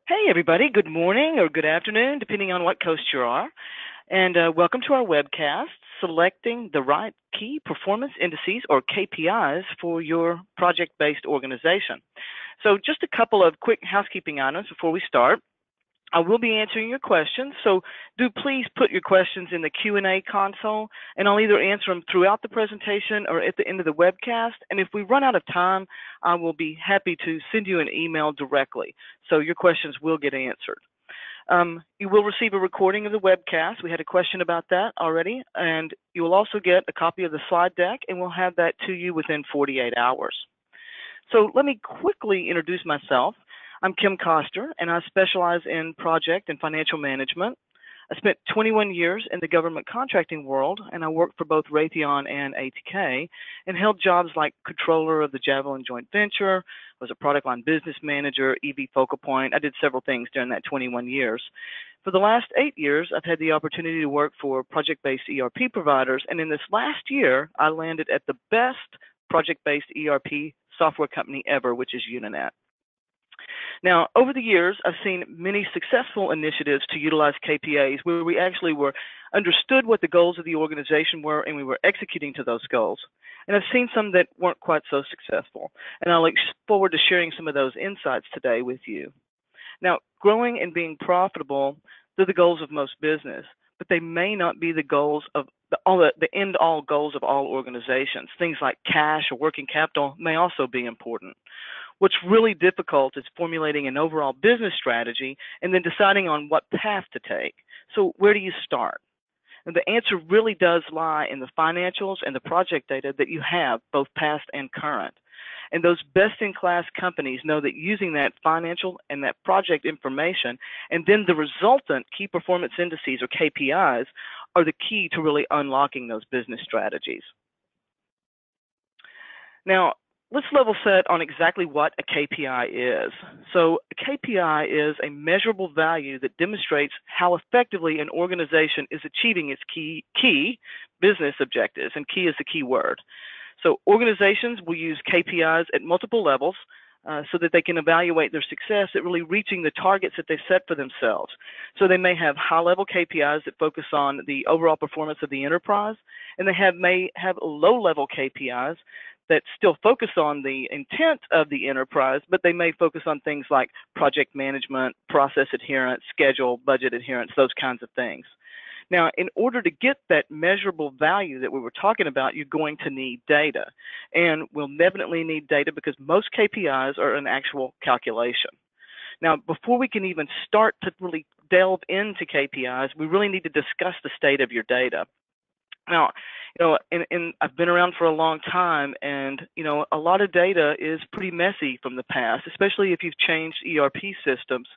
Hey, everybody. Good morning or good afternoon, depending on what coast you are. And welcome to our webcast, Selecting the Right Key Performance Indices, or KPIs, for your project-based organization. So just a couple of quick housekeeping items before we start. I will be answering your questions, so do please put your questions in the Q&A console, and I'll either answer them throughout the presentation or at the end of the webcast. And if we run out of time, I will be happy to send you an email directly, so your questions will get answered. You will receive a recording of the webcast. We had a question about that already, and you will also get a copy of the slide deck, and we'll have that to you within 48 hours. So let me quickly introduce myself. I'm Kim Coster, and I specialize in project and financial management. I spent 21 years in the government contracting world, and I worked for both Raytheon and ATK, and held jobs like controller of the Javelin joint venture, was a product line business manager, EV focal point. I did several things during that 21 years. For the last 8 years, I've had the opportunity to work for project-based ERP providers, and in this last year, I landed at the best project-based ERP software company ever, which is Unanet. Now, over the years, I've seen many successful initiatives to utilize KPIs where we actually understood what the goals of the organization were and we were executing to those goals. And I've seen some that weren't quite so successful. And I look forward to sharing some of those insights today with you. Now, growing and being profitable, they're the goals of most business, but they may not be the goals of the end-all goals of all organizations. Things like cash or working capital may also be important. What's really difficult is formulating an overall business strategy and then deciding on what path to take. So where do you start? And the answer really does lie in the financials and the project data that you have, both past and current. And those best-in-class companies know that using that financial and that project information and then the resultant key performance indices, or KPIs, are the key to really unlocking those business strategies. Now, let's level set on exactly what a KPI is. So a KPI is a measurable value that demonstrates how effectively an organization is achieving its key business objectives, and key is the key word. So organizations will use KPIs at multiple levels so that they can evaluate their success at really reaching the targets that they've set for themselves. So they may have high-level KPIs that focus on the overall performance of the enterprise, and they may have low-level KPIs that still focus on the intent of the enterprise, but they may focus on things like project management, process adherence, schedule, budget adherence, those kinds of things. Now, in order to get that measurable value that we were talking about, you're going to need data. And we'll definitely need data because most KPIs are an actual calculation. Now, before we can even start to really delve into KPIs, we really need to discuss the state of your data. Now, I've been around for a long time, and, a lot of data is pretty messy from the past, especially if you've changed ERP systems.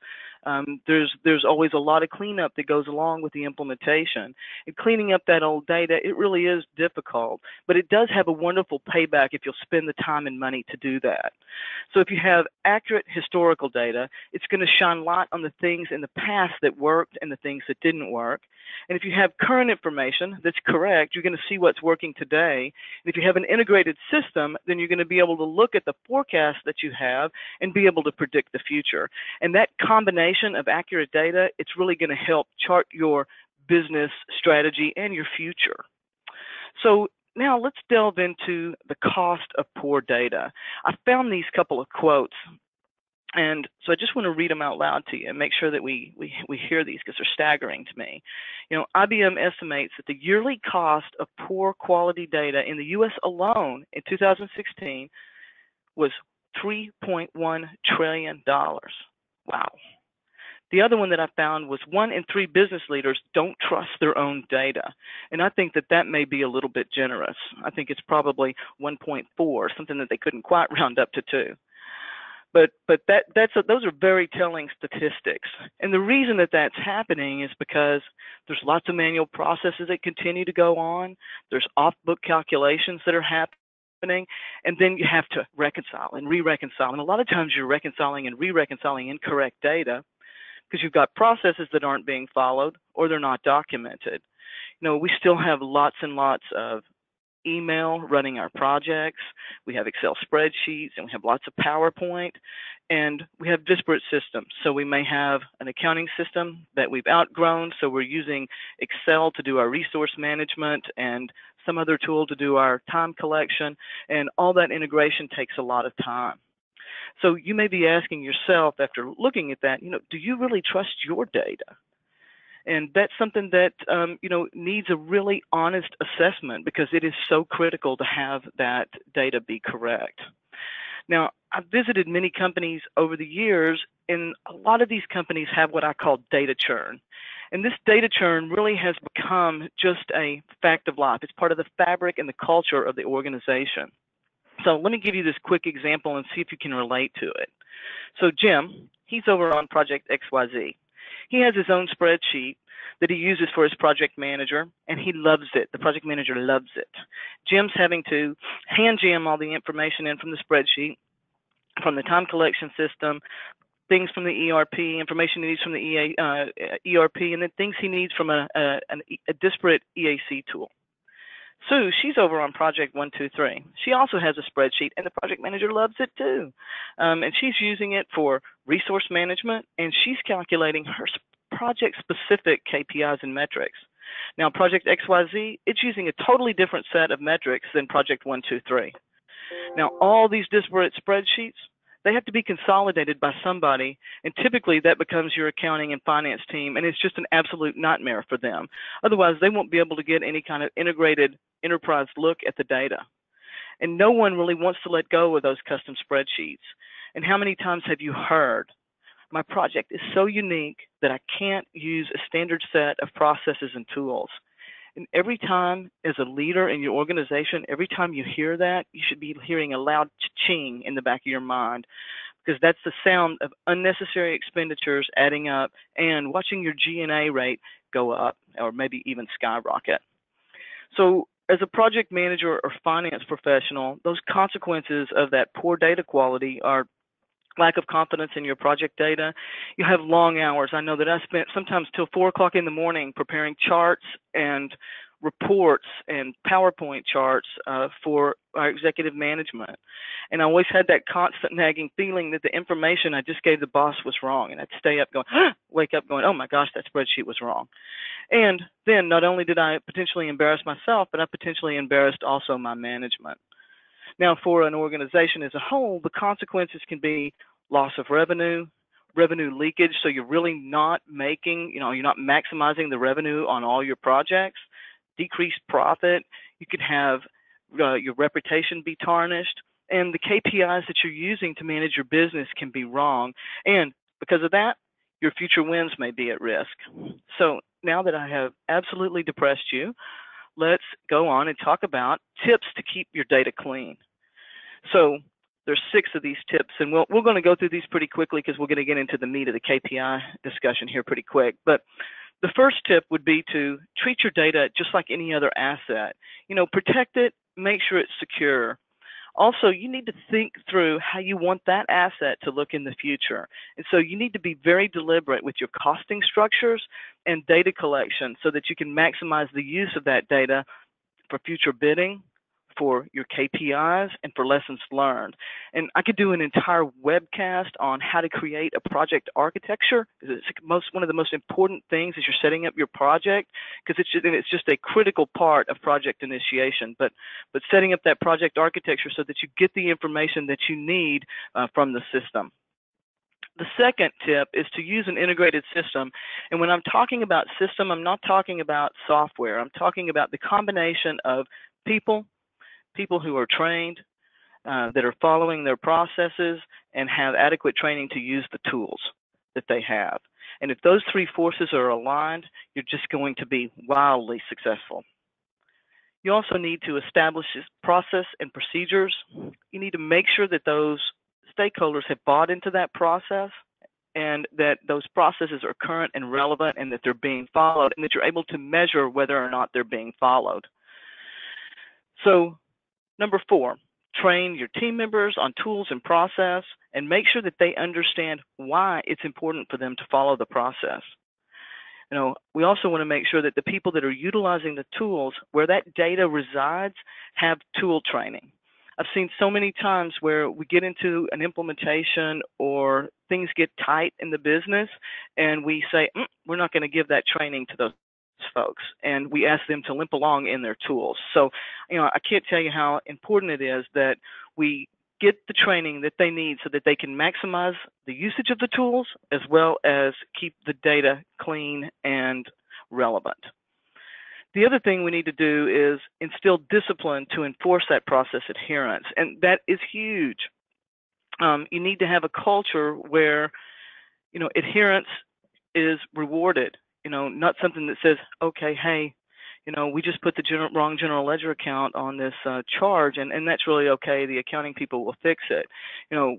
There's always a lot of cleanup that goes along with the implementation. And cleaning up that old data, it really is difficult, but it does have a wonderful payback if you'll spend the time and money to do that. So if you have accurate historical data, it's going to shine light on the things in the past that worked and the things that didn't work. And if you have current information that's correct, you're going to see what's working today. And if you have an integrated system, then you're going to be able to look at the forecast that you have and be able to predict the future. And that combination of accurate data, it's really going to help chart your business strategy and your future. So now let's delve into the cost of poor data. I found these couple of quotes, and so I just want to read them out loud to you and make sure that we hear these because they're staggering to me. IBM estimates that the yearly cost of poor quality data in the U.S. alone in 2016 was $3.1 trillion. Wow. The other one that I found was 1 in 3 business leaders don't trust their own data. And I think that may be a little bit generous. I think it's probably 1.4, something that they couldn't quite round up to 2. But those are very telling statistics. And the reason that that's happening is because there's lots of manual processes that continue to go on. There's off-book calculations that are happening. And then you have to reconcile and re-reconcile. And a lot of times you're reconciling and re-reconciling incorrect data because you've got processes that aren't being followed or they're not documented. We still have lots and lots of email running our projects, we have Excel spreadsheets, and we have lots of PowerPoint, and we have disparate systems. So we may have an accounting system that we've outgrown, so we're using Excel to do our resource management and some other tool to do our time collection, and all that integration takes a lot of time. So you may be asking yourself after looking at that, do you really trust your data? And that's something that, needs a really honest assessment, because it is so critical to have that data be correct. Now, I've visited many companies over the years, and a lot of these companies have what I call data churn. And this data churn really has become just a fact of life. It's part of the fabric and the culture of the organization. So let me give you this quick example and see if you can relate to it. So Jim, he's over on Project XYZ. He has his own spreadsheet that he uses for his project manager, and he loves it. The project manager loves it. Jim's having to hand Jim all the information in from the spreadsheet, from the time collection system, things from the ERP, information he needs from the ERP, and then things he needs from a disparate EAC tool. Sue, she's over on Project 123. She also has a spreadsheet, and the project manager loves it too. And she's using it for resource management, and she's calculating her project-specific KPIs and metrics. Now, Project XYZ, it's using a totally different set of metrics than Project 123. Now, all these disparate spreadsheets, they have to be consolidated by somebody, and typically that becomes your accounting and finance team, and it's just an absolute nightmare for them. Otherwise, they won't be able to get any kind of integrated enterprise look at the data. And no one really wants to let go of those custom spreadsheets. And how many times have you heard, my project is so unique that I can't use a standard set of processes and tools? And every time as a leader in your organization, every time you hear that, you should be hearing a loud ching in the back of your mind, because that's the sound of unnecessary expenditures adding up and watching your G&A rate go up or maybe even skyrocket. So as a project manager or finance professional, those consequences of that poor data quality are lack of confidence in your project data. You have long hours. I know that I spent sometimes till 4 o'clock in the morning preparing charts and reports and PowerPoint charts for our executive management. And I always had that constant nagging feeling that the information I just gave the boss was wrong. And I'd stay up going, wake up going, oh my gosh, that spreadsheet was wrong. And then not only did I potentially embarrass myself, but I potentially embarrassed also my management. Now, for an organization as a whole, the consequences can be loss of revenue, revenue leakage, so you're really not making, you're not maximizing the revenue on all your projects, decreased profit, you could have your reputation be tarnished, and the KPIs that you're using to manage your business can be wrong, and because of that, your future wins may be at risk. So now that I have absolutely depressed you, let's go on and talk about tips to keep your data clean. So there's 6 of these tips, and we're going to go through these pretty quickly because we're going to get into the meat of the KPI discussion here pretty quick. But the first tip would be to treat your data just like any other asset. Protect it, make sure it's secure. Also, you need to think through how you want that asset to look in the future. And so you need to be very deliberate with your costing structures and data collection so that you can maximize the use of that data for future bidding, for your KPIs, and for lessons learned. And I could do an entire webcast on how to create a project architecture. It's one of the most important things as you're setting up your project, because it's just a critical part of project initiation. But setting up that project architecture so that you get the information that you need from the system. The second tip is to use an integrated system. And when I'm talking about system, I'm not talking about software. I'm talking about the combination of people who are trained, that are following their processes and have adequate training to use the tools that they have. And if those 3 forces are aligned, you're just going to be wildly successful. You also need to establish process and procedures. You need to make sure that those stakeholders have bought into that process and that those processes are current and relevant and that they're being followed and that you're able to measure whether or not they're being followed. So, number 4, train your team members on tools and process and make sure that they understand why it's important for them to follow the process. We also want to make sure that the people that are utilizing the tools where that data resides have tool training. I've seen so many times where we get into an implementation or things get tight in the business and we say, we're not going to give that training to those folks, and we ask them to limp along in their tools. So, I can't tell you how important it is that we get the training that they need so that they can maximize the usage of the tools as well as keep the data clean and relevant. The other thing we need to do is instill discipline to enforce that process adherence, and that is huge. You need to have a culture where, adherence is rewarded, not something that says, okay, hey, we just put the wrong general ledger account on this charge, and that's really okay. The accounting people will fix it.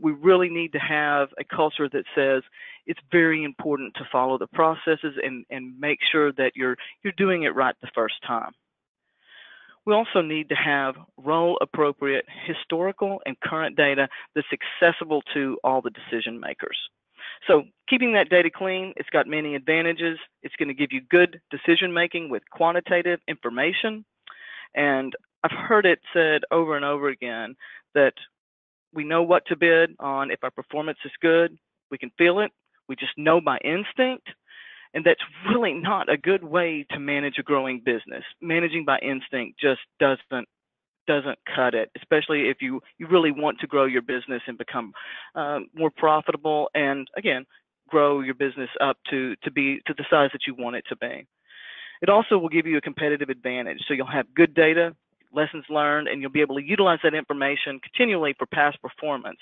We really need to have a culture that says it's very important to follow the processes and make sure that you're doing it right the first time. We also need to have role-appropriate historical and current data that's accessible to all the decision makers. So keeping that data clean, it's got many advantages. It's going to give you good decision making with quantitative information. And I've heard it said over and over again that we know what to bid on if our performance is good. We can feel it. We just know by instinct. And that's really not a good way to manage a growing business. Managing by instinct just doesn't cut it, especially if you really want to grow your business and become more profitable, and again, grow your business up to the size that you want it to be. It also will give you a competitive advantage. So you'll have good data, lessons learned, and you'll be able to utilize that information continually for past performance,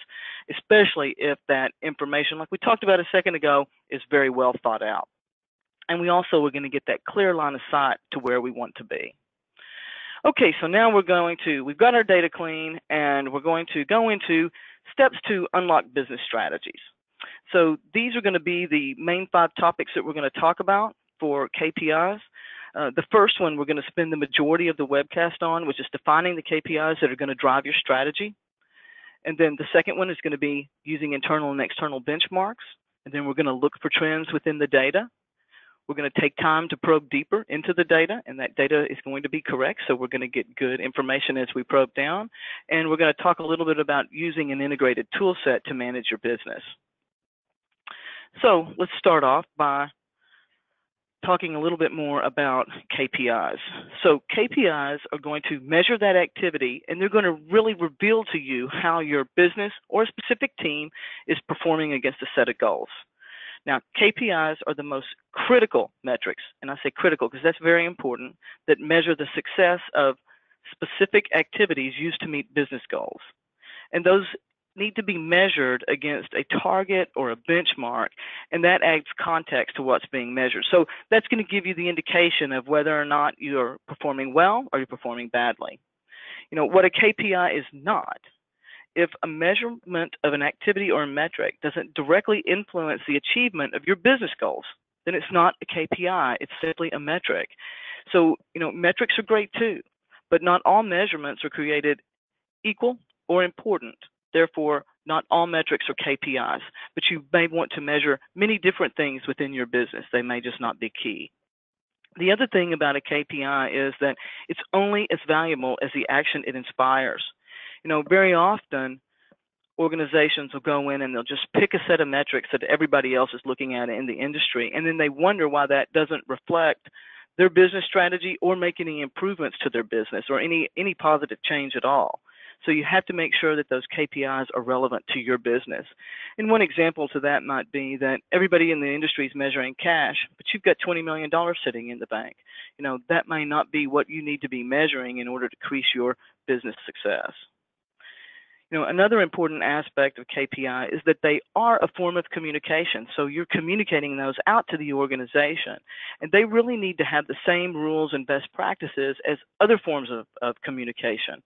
especially if that information, like we talked about a second ago, is very well thought out. And we also are going to get that clear line of sight to where we want to be. Okay, so now we've got our data clean, and we're going to go into steps to unlock business strategies. So these are going to be the main 5 topics that we're going to talk about for KPIs. The first one we're going to spend the majority of the webcast on, which is defining the KPIs that are going to drive your strategy. And then the second one is going to be using internal and external benchmarks. And then we're going to look for trends within the data. We're going to take time to probe deeper into the data, and that data is going to be correct, so we're going to get good information as we probe down. And we're going to talk a little bit about using an integrated tool set to manage your business. So let's start off by talking a little bit more about KPIs. So KPIs are going to measure that activity, and they're going to really reveal to you how your business or a specific team is performing against a set of goals. Now, KPIs are the most critical metrics, and I say critical because that's very important, that measure the success of specific activities used to meet business goals. And those need to be measured against a target or a benchmark, and that adds context to what's being measured. So that's going to give you the indication of whether or not you're performing well or you're performing badly. What a KPI is not. If a measurement of an activity or a metric doesn't directly influence the achievement of your business goals, then it's not a KPI, it's simply a metric. So, metrics are great too, but not all measurements are created equal or important. Therefore, not all metrics are KPIs, but you may want to measure many different things within your business. They may just not be key. The other thing about a KPI is that it's only as valuable as the action it inspires. Very often organizations will go in and they'll just pick a set of metrics that everybody else is looking at in the industry, and then they wonder why that doesn't reflect their business strategy or make any improvements to their business or any positive change at all. So you have to make sure that those KPIs are relevant to your business. And one example to that might be that everybody in the industry is measuring cash, but you've got $20 million sitting in the bank. That may not be what you need to be measuring in order to increase your business success. Another important aspect of KPI is that they are a form of communication. So you're communicating those out to the organization, and they really need to have the same rules and best practices as other forms of communication.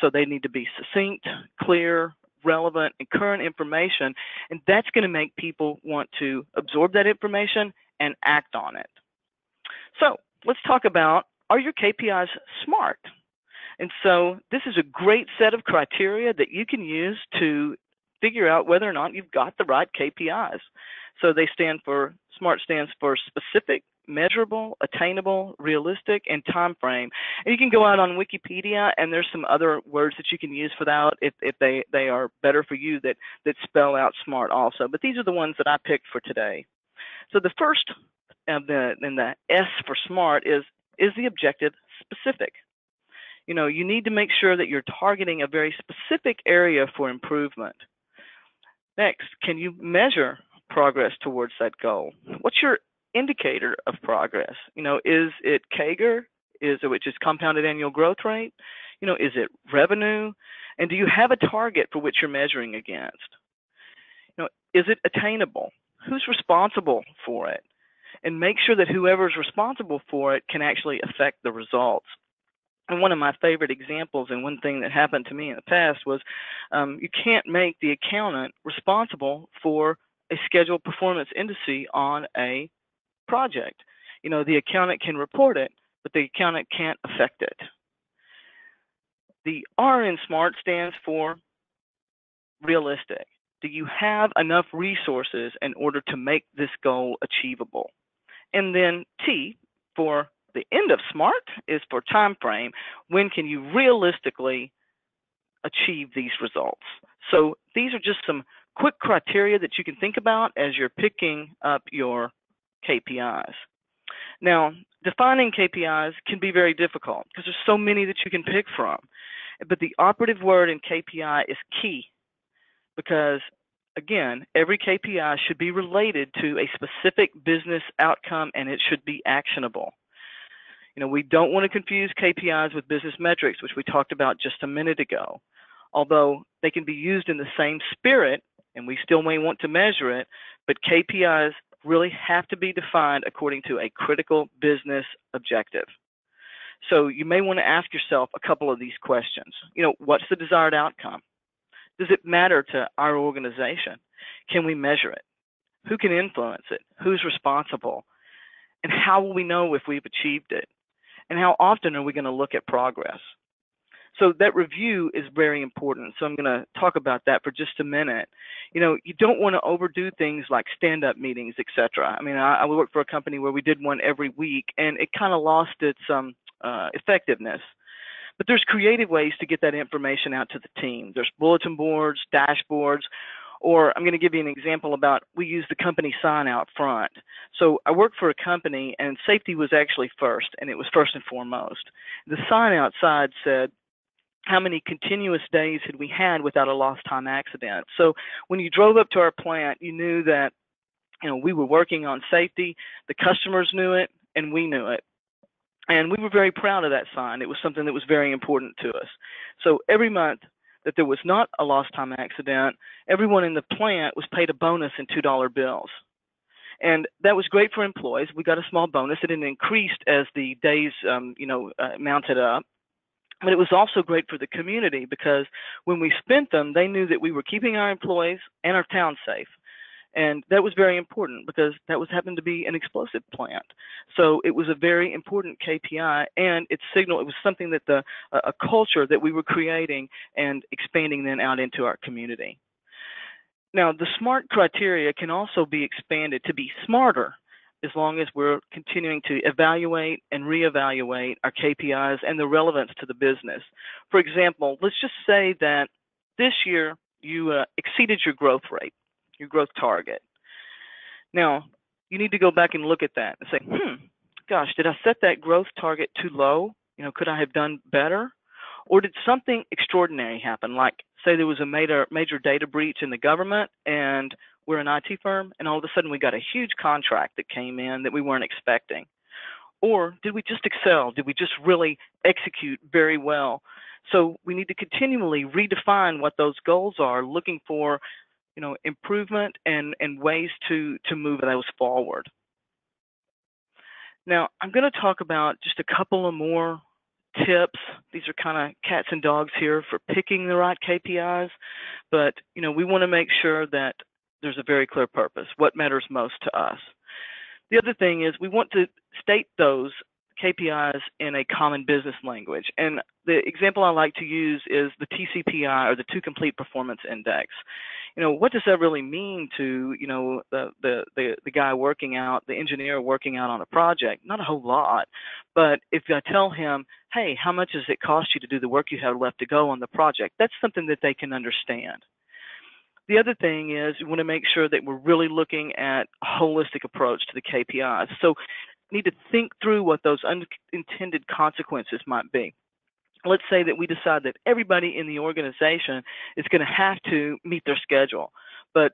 So they need to be succinct, clear, relevant, and current information, and that's going to make people want to absorb that information and act on it. So let's talk about, are your KPIs smart? And so this is a great set of criteria that you can use to figure out whether or not you've got the right KPIs. So SMART stands for specific, measurable, attainable, realistic, and time frame. And you can go out on Wikipedia, and there's some other words that you can use for that if they are better for you that spell out SMART also. But these are the ones that I picked for today. So the first in the S for SMART is the objective specific? You need to make sure that you're targeting a very specific area for improvement. Next, can you measure progress towards that goal? What's your indicator of progress? Is it CAGR? Which is compounded annual growth rate? Is it revenue? And do you have a target for which you're measuring against? Is it attainable? Who's responsible for it? And make sure that whoever's responsible for it can actually affect the results. And one of my favorite examples, and one thing that happened to me in the past, was you can't make the accountant responsible for a scheduled performance indice on a project. The accountant can report it, but the accountant can't affect it. The R in SMART stands for realistic. Do you have enough resources in order to make this goal achievable? And then T for the end of SMART is for time frame. When can you realistically achieve these results? So these are just some quick criteria that you can think about as you're picking up your KPIs. Now, defining KPIs can be very difficult because there's so many that you can pick from. But the operative word in KPI is key, because again, every KPI should be related to a specific business outcome, and it should be actionable. We don't want to confuse KPIs with business metrics, which we talked about just a minute ago. Although they can be used in the same spirit, and we still may want to measure it, but KPIs really have to be defined according to a critical business objective. So you may want to ask yourself a couple of these questions. What's the desired outcome? Does it matter to our organization? Can we measure it? Who can influence it? Who's responsible? And how will we know if we've achieved it? And how often are we going to look at progress? So that review is very important. So I'm going to talk about that for just a minute. You don't want to overdo things like stand-up meetings, etc. I worked for a company where we did one every week, and it kind of lost its effectiveness. But there's creative ways to get that information out to the team. There's bulletin boards, dashboards, or I'm going to give you an example about, we use the company sign out front. So I worked for a company, and safety was actually first, and it was first and foremost. The sign outside said how many continuous days had we had without a lost time accident. So when you drove up to our plant, you knew that we were working on safety, the customers knew it, and we knew it. And we were very proud of that sign. It was something that was very important to us. So every month that there was not a lost time accident, everyone in the plant was paid a bonus in $2 bills. And that was great for employees. We got a small bonus. It increased as the days mounted up. But it was also great for the community, because when we spent them, they knew that we were keeping our employees and our town safe. And that was very important, because that happened to be an explosive plant. So it was a very important KPI, and it was something that a culture that we were creating and expanding then out into our community. Now, the SMART criteria can also be expanded to be smarter, as long as we're continuing to evaluate and reevaluate our KPIs and the relevance to the business. For example, let's just say that this year you exceeded your growth rate, your growth target. Now, you need to go back and look at that and say, gosh, did I set that growth target too low? Could I have done better? Or did something extraordinary happen? Like, say there was a major data breach in the government, and we're an IT firm, and all of a sudden we got a huge contract that came in that we weren't expecting. Or did we just excel? Did we just really execute very well? So we need to continually redefine what those goals are, looking for improvement and ways to move those forward. Now, I'm going to talk about just a couple of more tips. These are kind of cats and dogs here for picking the right KPIs, but we want to make sure that there's a very clear purpose, what matters most to us. The other thing is we want to state those KPIs in a common business language. And the example I like to use is the TCPI, or the Two Complete Performance Index. what does that really mean to, the guy working out, the engineer working out on a project? Not a whole lot. But if I tell him, hey, how much does it cost you to do the work you have left to go on the project? That's something that they can understand. The other thing is we want to make sure that we're really looking at a holistic approach to the KPIs. So we need to think through what those unintended consequences might be. Let's say that we decide that everybody in the organization is going to have to meet their schedule, but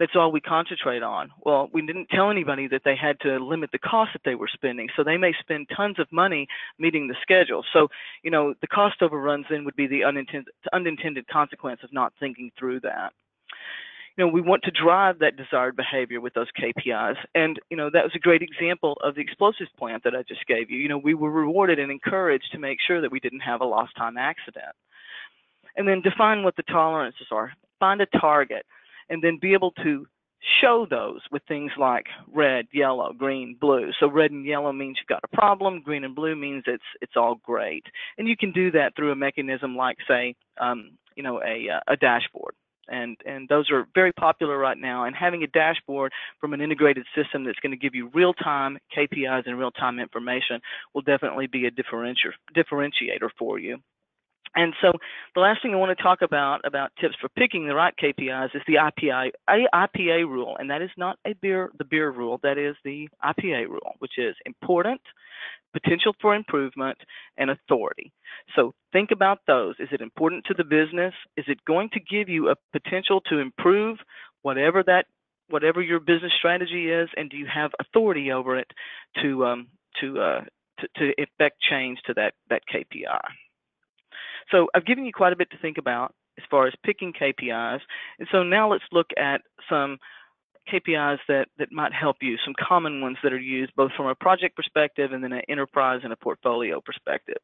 that's all we concentrate on. Well, we didn't tell anybody that they had to limit the cost that they were spending, so they may spend tons of money meeting the schedule. So, the cost overruns then would be the unintended consequence of not thinking through that. We want to drive that desired behavior with those KPIs. And, that was a great example of the explosives plant that I just gave you. We were rewarded and encouraged to make sure that we didn't have a lost time accident. And then define what the tolerances are. Find a target, and then be able to show those with things like red, yellow, green, blue. So red and yellow means you've got a problem. Green and blue means it's all great. And you can do that through a mechanism like, say, a dashboard. And those are very popular right now. And having a dashboard from an integrated system that's going to give you real-time KPIs and real-time information will definitely be a differentiator for you. And so the last thing I want to talk about tips for picking the right KPIs is the IPA rule. And that is not the beer rule. That is the IPA rule, which is important, potential for improvement, and authority. So think about those. Is it important to the business? Is it going to give you a potential to improve whatever your business strategy is? And do you have authority over it to effect change to that KPI? So I've given you quite a bit to think about as far as picking KPIs. And so now let's look at some KPIs that might help you, some common ones that are used both from a project perspective and then an enterprise and a portfolio perspective.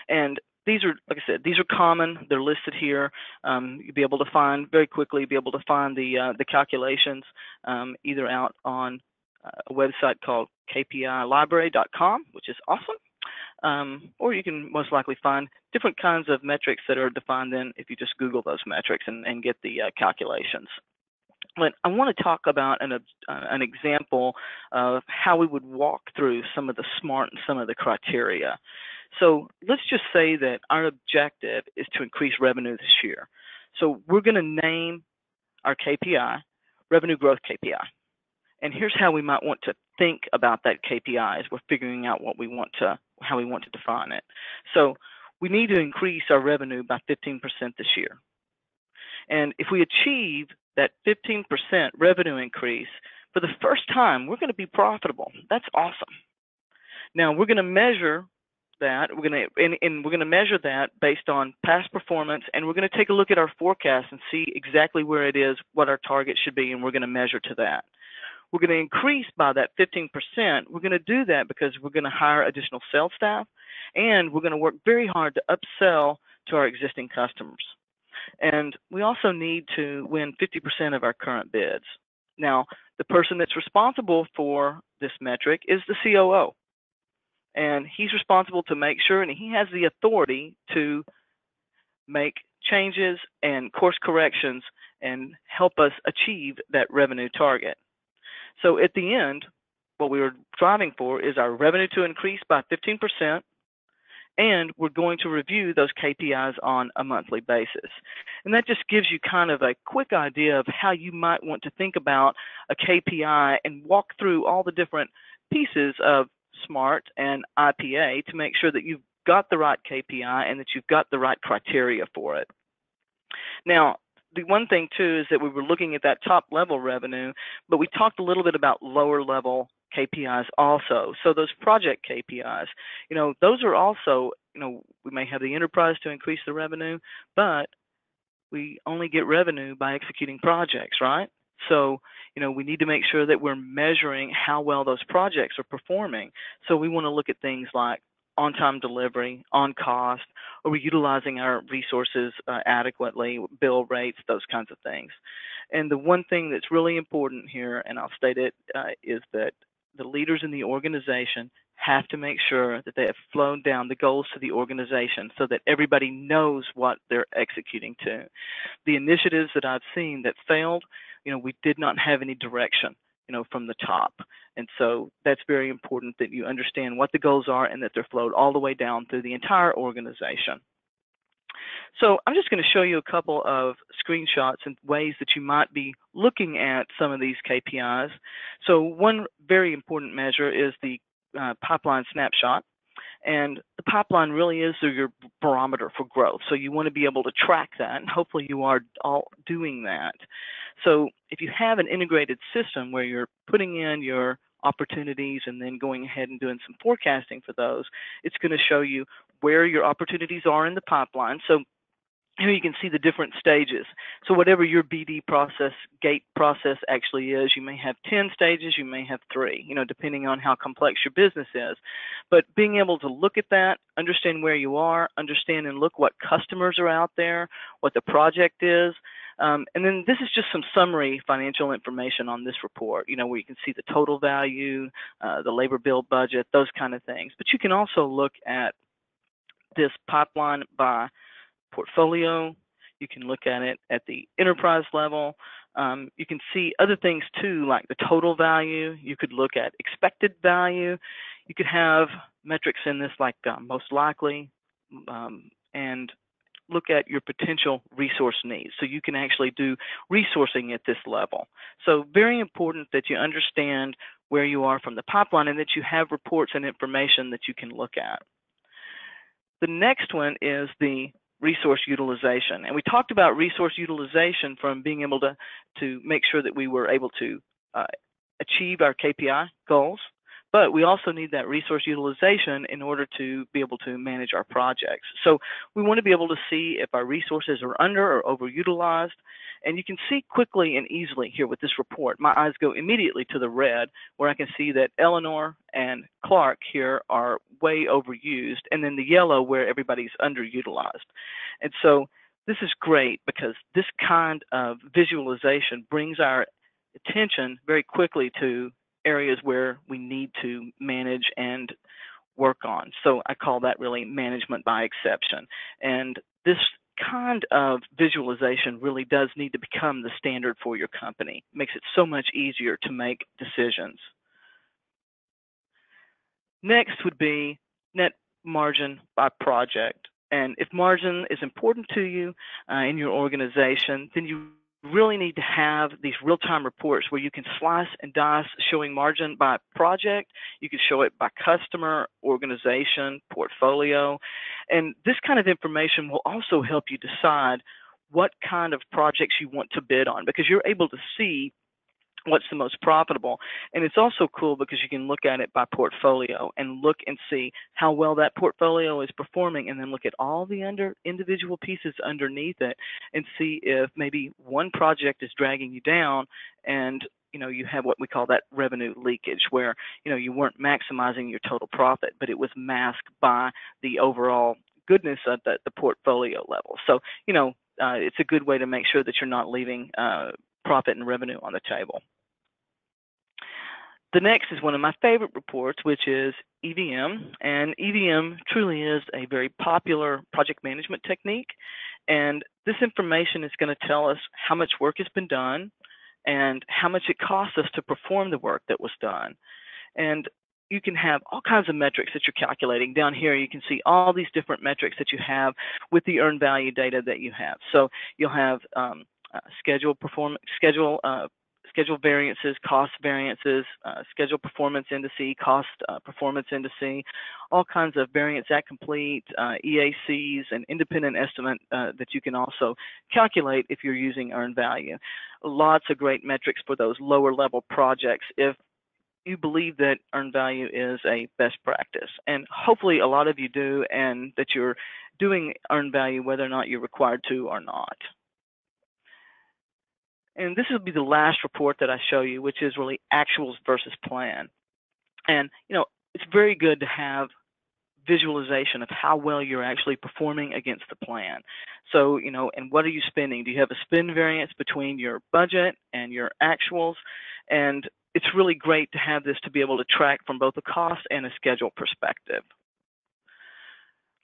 And these are, like I said, these are common. They're listed here. You'll be able to find very quickly, the calculations either out on a website called kpilibrary.com, which is awesome. Or you can most likely find different kinds of metrics that are defined then if you just Google those metrics and get the calculations. But I want to talk about an example of how we would walk through some of the SMART and some of the criteria. So let's just say that our objective is to increase revenue this year. So we're going to name our KPI, revenue growth KPI. And here's how we might want to think about that KPI as we're figuring out how we want to define it. So we need to increase our revenue by 15% this year. And if we achieve that 15% revenue increase, for the first time, we're going to be profitable. That's awesome. Now we're going to measure that. We're going to measure that based on past performance, and we're going to take a look at our forecast and see exactly where it is, what our target should be, and we're going to measure to that. We're going to increase by that 15%. We're going to do that because we're going to hire additional sales staff, and we're going to work very hard to upsell to our existing customers. And we also need to win 50% of our current bids. Now, the person that's responsible for this metric is the COO. And he's responsible to make sure, and he has the authority to make changes and course corrections and help us achieve that revenue target. So at the end, what we were driving for is our revenue to increase by 15%, and we're going to review those KPIs on a monthly basis. And that just gives you kind of a quick idea of how you might want to think about a KPI and walk through all the different pieces of SMART and IPA to make sure that you've got the right KPI and that you've got the right criteria for it. Now, the one thing too is that we were looking at that top level revenue, but we talked a little bit about lower level KPIs also. So those project KPIs, those are also, we may have the enterprise to increase the revenue, but we only get revenue by executing projects, right? So, we need to make sure that we're measuring how well those projects are performing. So we want to look at things like on-time delivery, on cost, are we utilizing our resources adequately, bill rates, those kinds of things. And the one thing that's really important here, and I'll state it, is that the leaders in the organization have to make sure that they have flown down the goals to the organization so that everybody knows what they're executing to. The initiatives that I've seen that failed, we did not have any direction, from the top. And so that's very important that you understand what the goals are and that they're flowed all the way down through the entire organization. So I'm just going to show you a couple of screenshots and ways that you might be looking at some of these KPIs. So one very important measure is the pipeline snapshot. And the pipeline really is your barometer for growth. So you want to be able to track that, and hopefully you are all doing that. So if you have an integrated system where you're putting in your opportunities and then going ahead and doing some forecasting for those, it's going to show you where your opportunities are in the pipeline. So here you can see the different stages. So whatever your BD process, gate process actually is, you may have 10 stages, you may have 3, depending on how complex your business is. But being able to look at that, understand where you are, understand and look what customers are out there, what the project is, and then this is just some summary financial information on this report, where you can see the total value, the labor bill budget, those kind of things. But you can also look at this pipeline by portfolio. You can look at it at the enterprise level. You can see other things too, like the total value. You could look at expected value. You could have metrics in this like most likely, and look at your potential resource needs. So you can actually do resourcing at this level. So very important that you understand where you are from the pipeline and that you have reports and information that you can look at. The next one is the resource utilization. And we talked about resource utilization from being able to make sure that we were able to achieve our KPI goals, but we also need that resource utilization in order to be able to manage our projects. So we want to be able to see if our resources are under or overutilized. And you can see quickly and easily here with this report, my eyes go immediately to the red, where I can see that Eleanor and Clark here are way overused, and then the yellow where everybody's underutilized. And so this is great because this kind of visualization brings our attention very quickly to areas where we need to manage and work on. So I call that really management by exception. And this kind of visualization really does need to become the standard for your company. It makes it so much easier to make decisions. Next would be net margin by project. And if margin is important to you in your organization, then you really need to have these real-time reports where you can slice and dice showing margin by project. You can show it by customer, organization, portfolio. And this kind of information will also help you decide what kind of projects you want to bid on, because you're able to see what's the most profitable. And it's also cool because you can look at it by portfolio and look and see how well that portfolio is performing, and then look at all the individual pieces underneath it and see if maybe one project is dragging you down, and you have what we call that revenue leakage, where you weren't maximizing your total profit, but it was masked by the overall goodness of the portfolio level. So it's a good way to make sure that you're not leaving profit and revenue on the table. The next is one of my favorite reports, which is EVM. And EVM truly is a very popular project management technique. And this information is going to tell us how much work has been done and how much it costs us to perform the work that was done. And you can have all kinds of metrics that you're calculating. Down here, you can see all these different metrics that you have with the earned value data that you have. So you'll have schedule variances, cost variances, schedule performance indice, cost performance indice, all kinds of variance at complete, EACs, and independent estimate that you can also calculate if you're using earned value. Lots of great metrics for those lower level projects if you believe that earned value is a best practice. And hopefully a lot of you do, and that you're doing earned value whether or not you're required to or not. And this will be the last report that I show you, which is really actuals versus plan. And, it's very good to have visualization of how well you're actually performing against the plan. So, and what are you spending? Do you have a spend variance between your budget and your actuals? And it's really great to have this to be able to track from both a cost and a schedule perspective.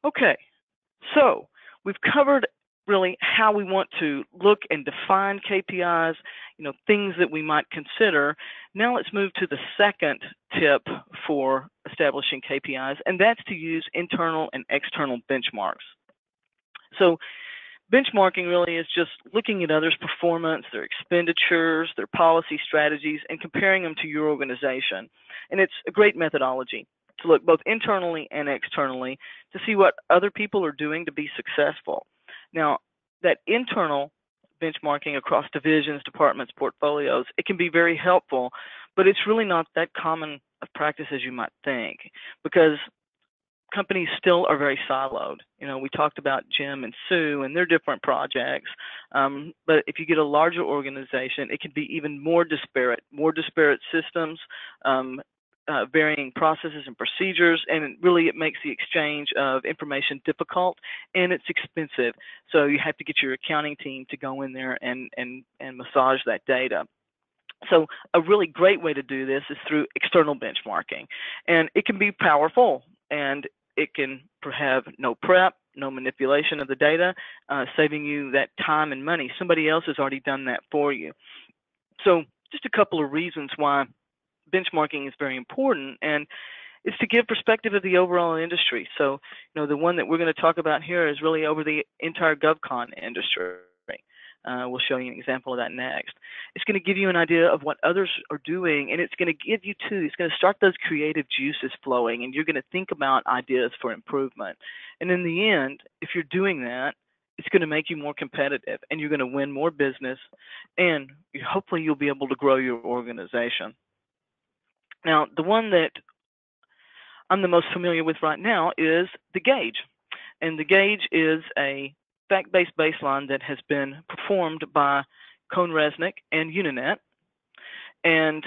Okay, so we've covered really how we want to look and define KPIs, things that we might consider. Now let's move to the second tip for establishing KPIs, and that's to use internal and external benchmarks. So benchmarking really is just looking at others' performance, their expenditures, their policy strategies, and comparing them to your organization. And it's a great methodology to look both internally and externally to see what other people are doing to be successful. Now, that internal benchmarking across divisions, departments, portfolios, it can be very helpful, but it's really not that common of practice as you might think, because companies still are very siloed. We talked about Jim and Sue and their different projects, but if you get a larger organization, it can be even more disparate systems, varying processes and procedures, and really it makes the exchange of information difficult, and it's expensive. So you have to get your accounting team to go in there and massage that data. So a really great way to do this is through external benchmarking, and it can be powerful, and it can have no prep, no manipulation of the data, saving you that time and money. Somebody else has already done that for you. So just a couple of reasons why benchmarking is very important, and it's to give perspective of the overall industry. So, the one that we're going to talk about here is really over the entire GovCon industry. We'll show you an example of that next. It's going to give you an idea of what others are doing, and it's going to give you it's going to start those creative juices flowing, and you're going to think about ideas for improvement. And in the end, if you're doing that, it's going to make you more competitive, and you're going to win more business, and hopefully you'll be able to grow your organization. Now, the one that I'm the most familiar with right now is the gauge. And the gauge is a fact-based baseline that has been performed by Resnick and Unanet. And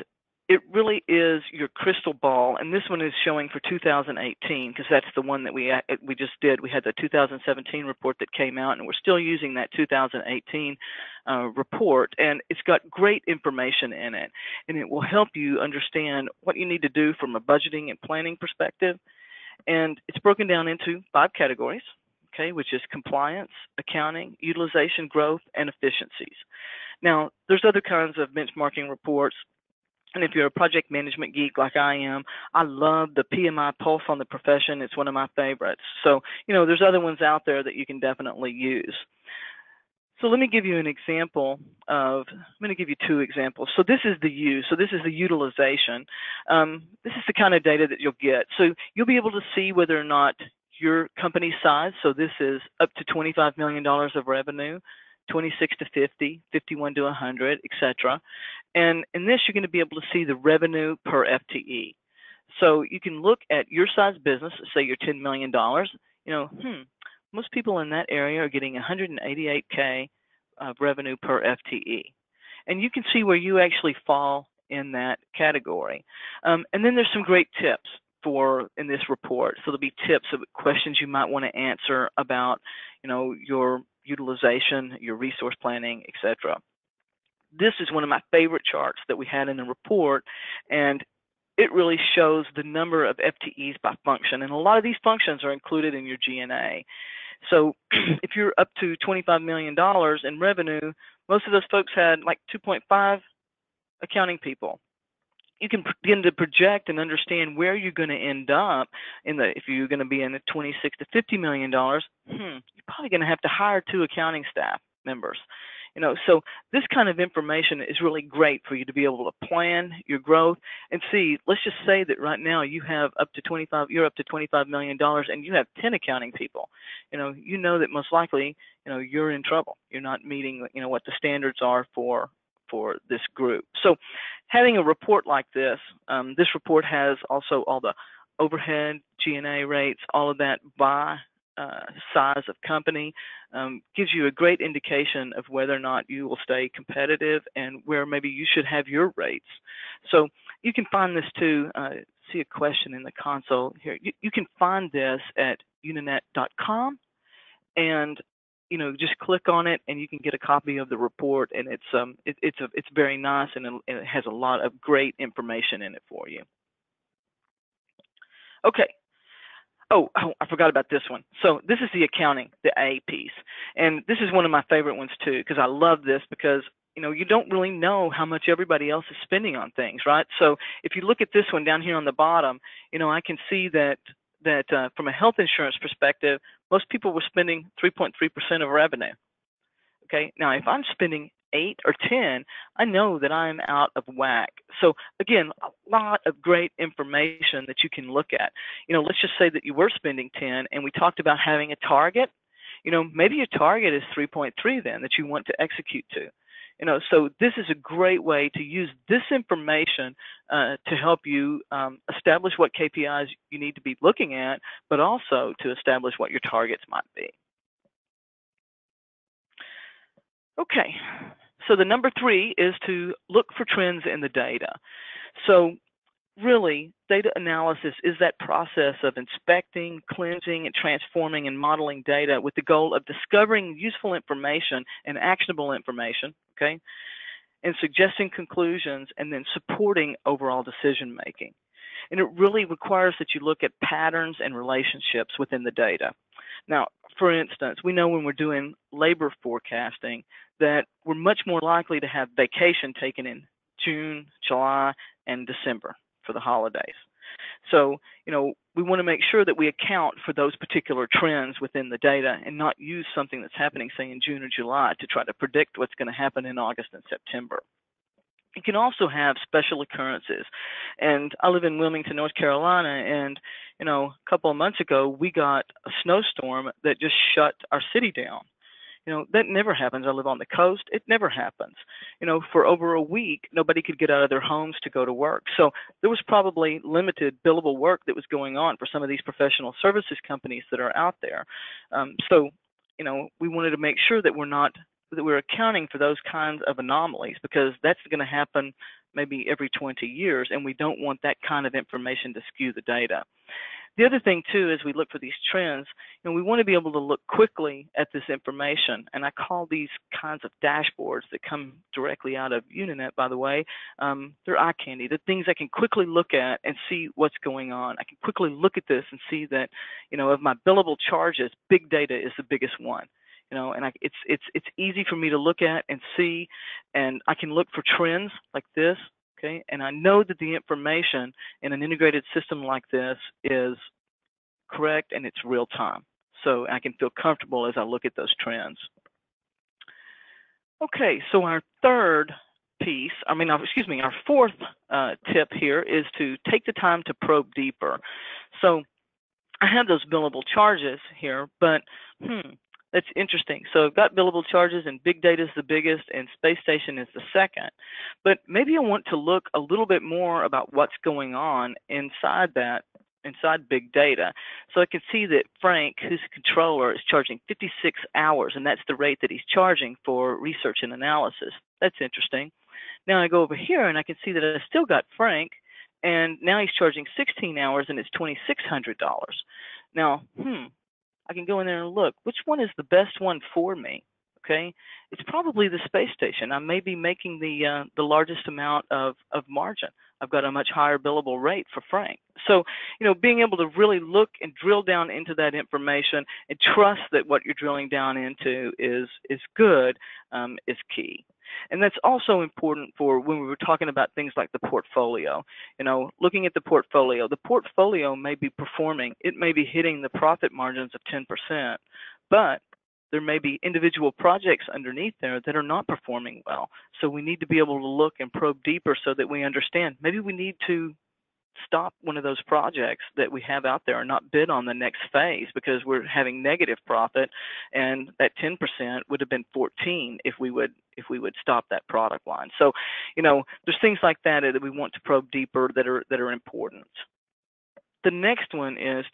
it really is your crystal ball. And this one is showing for 2018, because that's the one that we just did. We had the 2017 report that came out, and we're still using that 2018 report. And it's got great information in it. And it will help you understand what you need to do from a budgeting and planning perspective. And it's broken down into 5 categories, okay, which is compliance, accounting, utilization, growth, and efficiencies. Now, there's other kinds of benchmarking reports. And if you're a project management geek like I am, I love the PMI Pulse on the Profession. It's one of my favorites. So, there's other ones out there that you can definitely use. So let me give you an example I'm going to give you 2 examples. So this is the use. So this is the utilization. This is the kind of data that you'll get. So you'll be able to see whether or not your company size, so this is up to $25 million of revenue, 26 to 50, 51 to 100, etc. And in this, you're going to be able to see the revenue per FTE. So you can look at your size business, say you're $10 million, most people in that area are getting 188K of revenue per FTE. And you can see where you actually fall in that category. And then there's some great tips in this report. So there'll be tips of questions you might want to answer about, your utilization, your resource planning, etc. This is one of my favorite charts that we had in the report, and it really shows the number of FTEs by function. And a lot of these functions are included in your G&A. So if you're up to $25 million in revenue, most of those folks had like 2.5 accounting people. You can begin to project and understand where you're going to end up if you're going to be in the 26 to $50 million, you're probably going to have to hire 2 accounting staff members. So this kind of information is really great for you to be able to plan your growth and see. Let's just say that right now you're up to $25 million and you have 10 accounting people. You know that most likely, you're in trouble. You're not meeting, what the standards are for this group. So having a report like this, this report has also all the overhead, G&A rates, all of that by size of company, gives you a great indication of whether or not you will stay competitive and where maybe you should have your rates. So you can find this too, see a question in the console here. You can find this at unanet.com, and just click on it and you can get a copy of the report, and it's very nice, and it has a lot of great information in it for you. Okay. Oh, I forgot about this one. So this is the accounting, the A piece. And this is one of my favorite ones too, because I love this because, you don't really know how much everybody else is spending on things, right? So if you look at this one down here on the bottom, I can see that from a health insurance perspective, most people were spending 3.3% of revenue. Okay, now if I'm spending 8 or 10, I know that I'm out of whack. So again, a lot of great information that you can look at. Let's just say that you were spending 10 and we talked about having a target. Maybe your target is 3.3 then that you want to execute to. So this is a great way to use this information to help you establish what KPIs you need to be looking at, but also to establish what your targets might be. Okay, so the number 3 is to look for trends in the data. So really, data analysis is that process of inspecting, cleansing, and transforming and modeling data with the goal of discovering useful information and actionable information, okay, and suggesting conclusions and then supporting overall decision making. And it really requires that you look at patterns and relationships within the data. Now, for instance, we know when we're doing labor forecasting that we're much more likely to have vacation taken in June, July, and December for the holidays. So, we want to make sure that we account for those particular trends within the data and not use something that's happening, say, in June or July to try to predict what's going to happen in August and September. You can also have special occurrences. And I live in Wilmington, North Carolina, and, a couple of months ago, we got a snowstorm that just shut our city down. That never happens. I live on the coast. It never happens. For over a week, nobody could get out of their homes to go to work. So there was probably limited billable work that was going on for some of these professional services companies that are out there. So we wanted to make sure that we're accounting for those kinds of anomalies, because that's going to happen maybe every 20 years, and we don't want that kind of information to skew the data. The other thing, too, as we look for these trends, we want to be able to look quickly at this information, and I call these kinds of dashboards that come directly out of Unanet, by the way, they're eye candy. They're things I can quickly look at and see what's going on. I can quickly look at this and see that, of my billable charges, big data is the biggest one. And it's easy for me to look at and see, and I can look for trends like this, okay? And I know that the information in an integrated system like this is correct and it's real time. So I can feel comfortable as I look at those trends. Okay, so our fourth tip here is to take the time to probe deeper. So I have those billable charges here, but that's interesting. So I've got billable charges, and big data is the biggest, and space station is the second. But maybe I want to look a little bit more about what's going on inside big data. So I can see that Frank, who's the controller, is charging 56 hours, and that's the rate that he's charging for research and analysis. That's interesting. Now I go over here, and I can see that I still got Frank, and now he's charging 16 hours, and it's $2,600. Now, I can go in there and look, which one is the best one for me? Okay, it's probably the space station. I may be making the largest amount of margin. I've got a much higher billable rate for Frank. So, being able to really look and drill down into that information and trust that what you're drilling down into is good is key. And that's also important for when we were talking about things like the portfolio. Looking at the portfolio may be performing. It may be hitting the profit margins of 10%, but there may be individual projects underneath there that are not performing well. So we need to be able to look and probe deeper so that we understand maybe we need to stop one of those projects that we have out there and not bid on the next phase because we're having negative profit, and that 10% would have been 14 if we would stop that product line. So, there's things like that that we want to probe deeper that are important. The next one is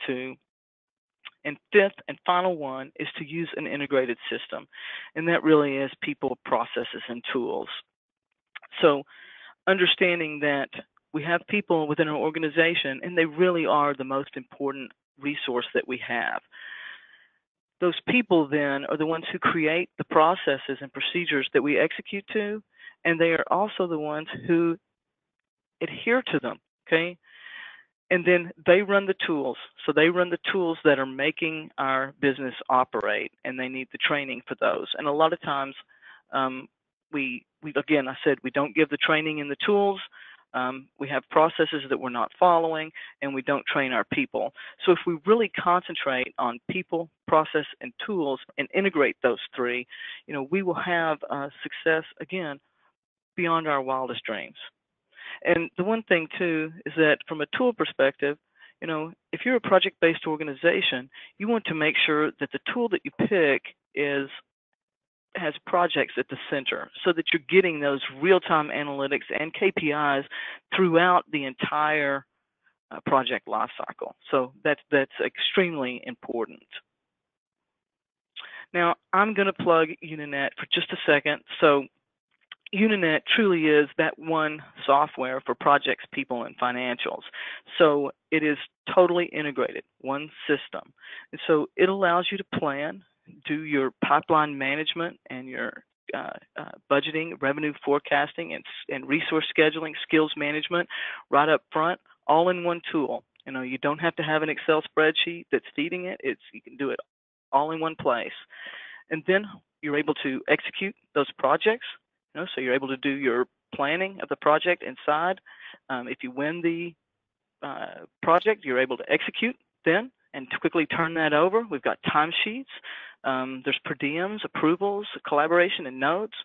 and fifth and final one is to use an integrated system, and that really is people, processes, and tools. So understanding that we have people within our organization, and they really are the most important resource that we have. Those people then are the ones who create the processes and procedures that we execute to, and they are also the ones who adhere to them, okay? And then they run the tools. So they run the tools that are making our business operate, and they need the training for those. And a lot of times, we again, I said, we don't give the training and the tools. We have processes that we're not following, and we don't train our people. So if we really concentrate on people, process, and tools, and integrate those three, we will have success, again, beyond our wildest dreams. And the one thing too is that from a tool perspective, if you're a project-based organization, you want to make sure that the tool that you pick has projects at the center, so that you're getting those real-time analytics and KPIs throughout the entire project lifecycle. So that's extremely important. Now I'm going to plug Unanet for just a second. So Unanet truly is that one software for projects, people, and financials. So it is totally integrated, one system. And so it allows you to plan, do your pipeline management and your budgeting, revenue forecasting, and resource scheduling, skills management right up front, all in one tool. You don't have to have an Excel spreadsheet that's feeding it. You can do it all in one place. And then you're able to execute those projects. So you're able to do your planning of the project inside. If you win the project, you're able to execute then and quickly turn that over. We've got timesheets. There's per diems, approvals, collaboration, and notes.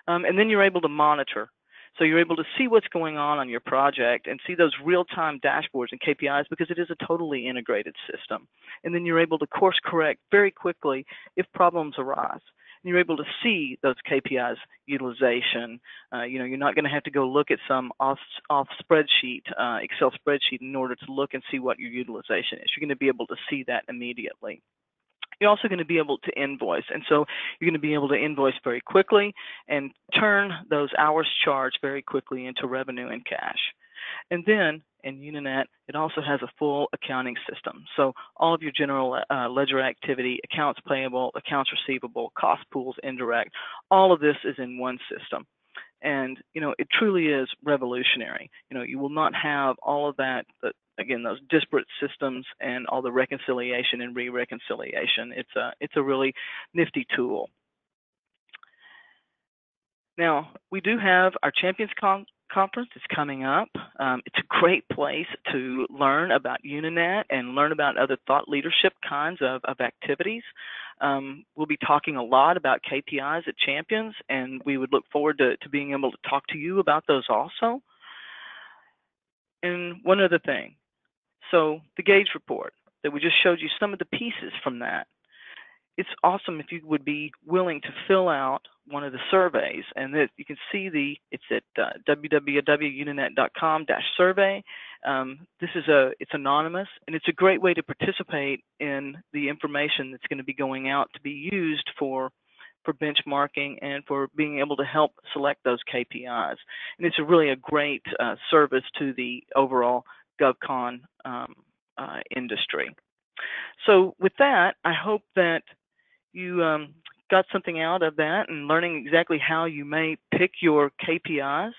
And then you're able to monitor. So you're able to see what's going on your project and see those real-time dashboards and KPIs, because it is a totally integrated system. And then you're able to course correct very quickly if problems arise. And you're able to see those KPIs utilization. You're not going to have to go look at some off spreadsheet, Excel spreadsheet, in order to look and see what your utilization is. You're going to be able to see that immediately. You're also going to be able to invoice. And so you're going to be able to invoice very quickly and turn those hours charged very quickly into revenue and cash. And then in Unanet, it also has a full accounting system. So all of your general ledger activity, accounts payable, accounts receivable, cost pools, indirect, all of this is in one system. And, it truly is revolutionary. You will not have all of that, again, those disparate systems and all the reconciliation and re-reconciliation. It's a really nifty tool. Now, we do have our Champions Conference. It's coming up. It's a great place to learn about Unanet and learn about other thought leadership kinds of activities. We'll be talking a lot about KPIs at Champions, and we would look forward to being able to talk to you about those also. And one other thing. So the Gauge report that we just showed you some of the pieces from that. It's awesome if you would be willing to fill out one of the surveys, and that you can see it's at www.unanet.com/survey. It's anonymous, and it's a great way to participate in the information that's going to be going out to be used for benchmarking and for being able to help select those KPIs. And it's really a great service to the overall GovCon industry. So with that, I hope that you got something out of that and learning exactly how you may pick your KPIs,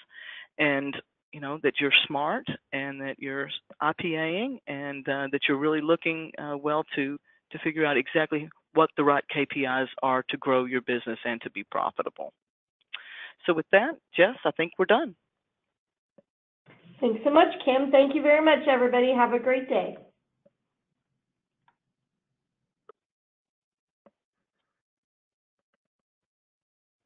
and that you're smart and that you're IPAing, and that you're really looking well to figure out exactly what the right KPIs are to grow your business and to be profitable. So with that, Jess, I think we're done. Thanks so much, Kim. Thank you very much, everybody. Have a great day.